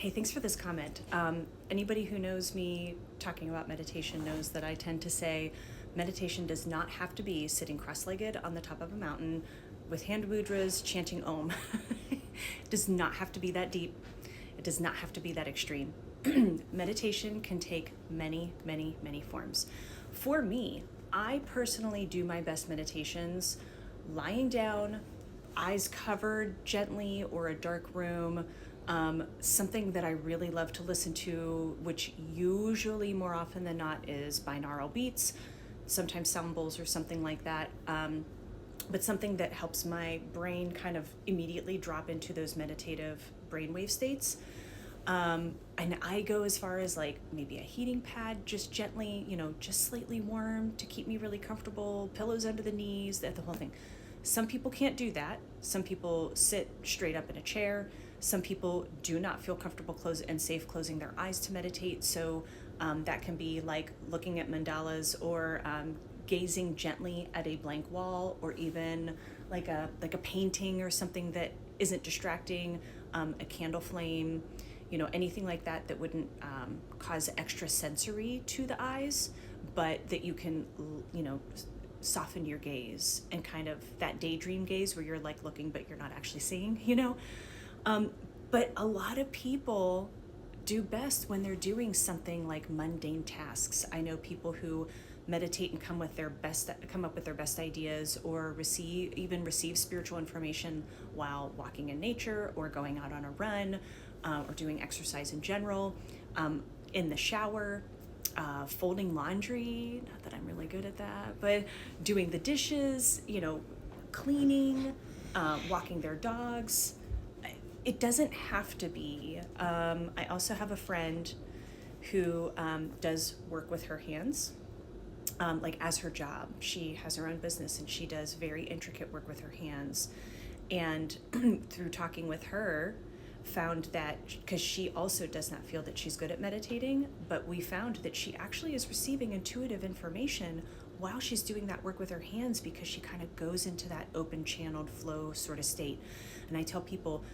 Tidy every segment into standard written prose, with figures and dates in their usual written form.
Hey, thanks for this comment. Anybody who knows me talking about meditation knows that I tend to say meditation does not have to be sitting cross-legged on the top of a mountain with hand mudras chanting Om. It does not have to be that deep. It does not have to be that extreme. Meditation can take many, many, many forms. For me, I personally do my best meditations lying down, eyes covered gently, or a dark room. Something that I really love to listen to, which usually more often than not is binaural beats, sometimes sound bowls or something like that. But something that helps my brain kind of immediately drop into those meditative brainwave states. And I go as far as like maybe a heating pad, just gently, just slightly warm to keep me really comfortable, pillows under the knees, the whole thing. Some people can't do that. Some people sit straight up in a chair. Some people do not feel comfortable and safe closing their eyes to meditate. So that can be like looking at mandalas or gazing gently at a blank wall, or even like a painting or something that isn't distracting, a candle flame, anything like that that wouldn't cause extra sensory to the eyes, but that you can, soften your gaze and kind of that daydream gaze where you're like looking but you're not actually seeing, but a lot of people do best when they're doing something like mundane tasks. I know people who meditate and come up with their best ideas, or receive spiritual information while walking in nature or going out on a run, or doing exercise in general, in the shower, folding laundry, not that I'm really good at that, but doing the dishes, cleaning, walking their dogs. It doesn't have to be. I also have a friend who does work with her hands, like as her job. She has her own business and she does very intricate work with her hands. And through talking with her, found that, because she also does not feel that she's good at meditating, but we found that she actually is receiving intuitive information while she's doing that work with her hands, because she kind of goes into that open channeled flow sort of state. And I tell people,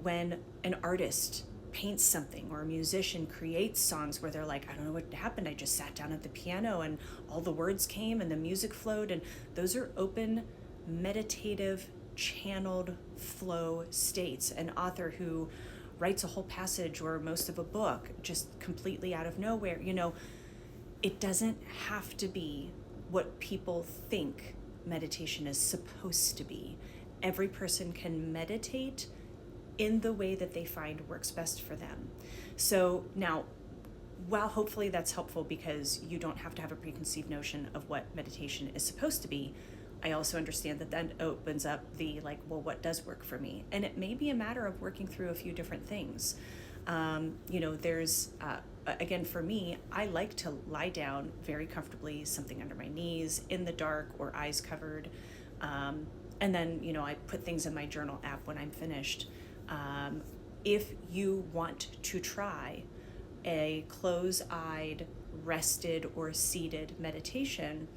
when an artist paints something or a musician creates songs where they're like, I don't know what happened, I just sat down at the piano and all the words came and the music flowed, and those are open, meditative, channeled flow states. An author who writes a whole passage or most of a book just completely out of nowhere, it doesn't have to be what people think meditation is supposed to be. Every person can meditate in the way that they find works best for them. So now, while hopefully that's helpful because you don't have to have a preconceived notion of what meditation is supposed to be, I also understand that opens up the what does work for me? And it may be a matter of working through a few different things. There's, again, for me, I like to lie down very comfortably, something under my knees, in the dark or eyes covered. And then, I put things in my journal app when I'm finished. If you want to try a close-eyed, rested, or seated meditation,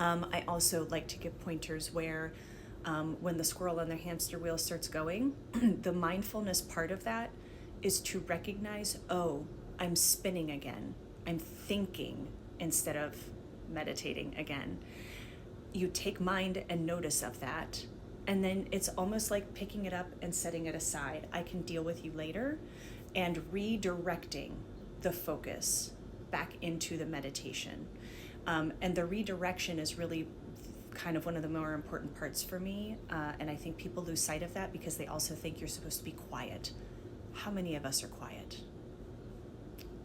I also like to give pointers where when the squirrel on the hamster wheel starts going, the mindfulness part of that is to recognize, oh, I'm spinning again. I'm thinking instead of meditating again. You take mind and notice of that. And then it's almost like picking it up and setting it aside. I can deal with you later, and redirecting the focus back into the meditation. And the redirection is really kind of one of the more important parts for me. And I think people lose sight of that because they also think you're supposed to be quiet. How many of us are quiet?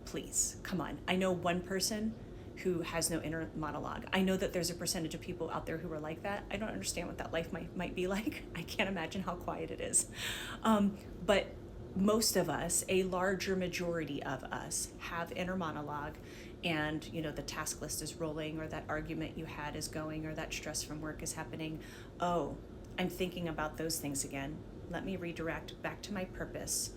Please, come on. I know one person who has no inner monologue. I know that there's a percentage of people out there who are like that. I don't understand what that life might be like. I can't imagine how quiet it is. But most of us, a larger majority of us, have inner monologue, and the task list is rolling, or that argument you had is going, or that stress from work is happening. Oh, I'm thinking about those things again. Let me redirect back to my purpose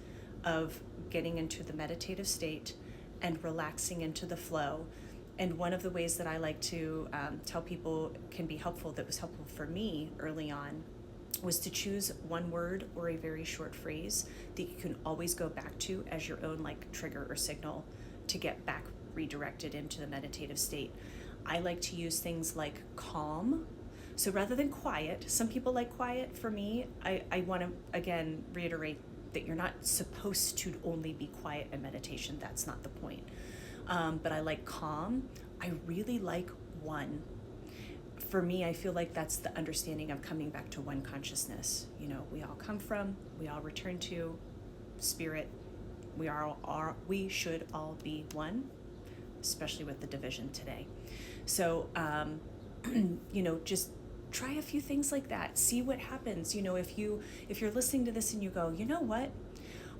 of getting into the meditative state and relaxing into the flow. And one of the ways that I like to tell people can be helpful, that was helpful for me early on, was to choose one word or a very short phrase that you can always go back to as your own like trigger or signal to get back redirected into the meditative state. I like to use things like calm. So rather than quiet, some people like quiet. For me, I want to again reiterate that you're not supposed to only be quiet in meditation. That's not the point. But I like calm. I really like one. For me, I feel like that's the understanding of coming back to one consciousness. You know, we all come from, we all return to spirit. We should all be one, especially with the division today. So, you know, just try a few things like that. See what happens. You know, if you're listening to this and you go, you know what?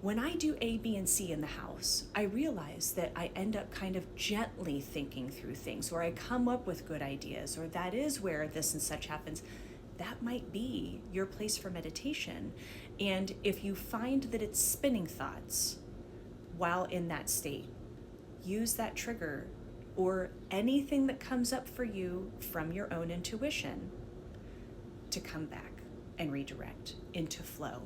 When I do A, B, and C in the house, I realize that I end up kind of gently thinking through things, or I come up with good ideas, or that is where this and such happens. That might be your place for meditation. And if you find that it's spinning thoughts while in that state, use that trigger or anything that comes up for you from your own intuition to come back and redirect into flow.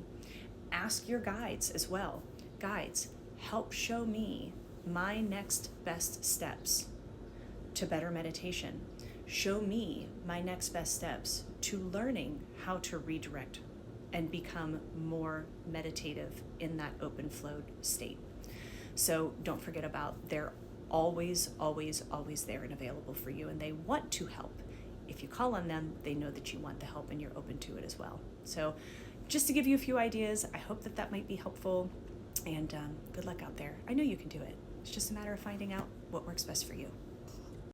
Ask your guides as well. Guides, help show me my next best steps to better meditation. Show me my next best steps to learning how to redirect and become more meditative in that open flowed state. So don't forget about they're always, always, always there and available for you, and they want to help. If you call on them, they know that you want the help and you're open to it as well. So just to give you a few ideas, I hope that might be helpful, and good luck out there. I know you can do it. It's just a matter of finding out what works best for you.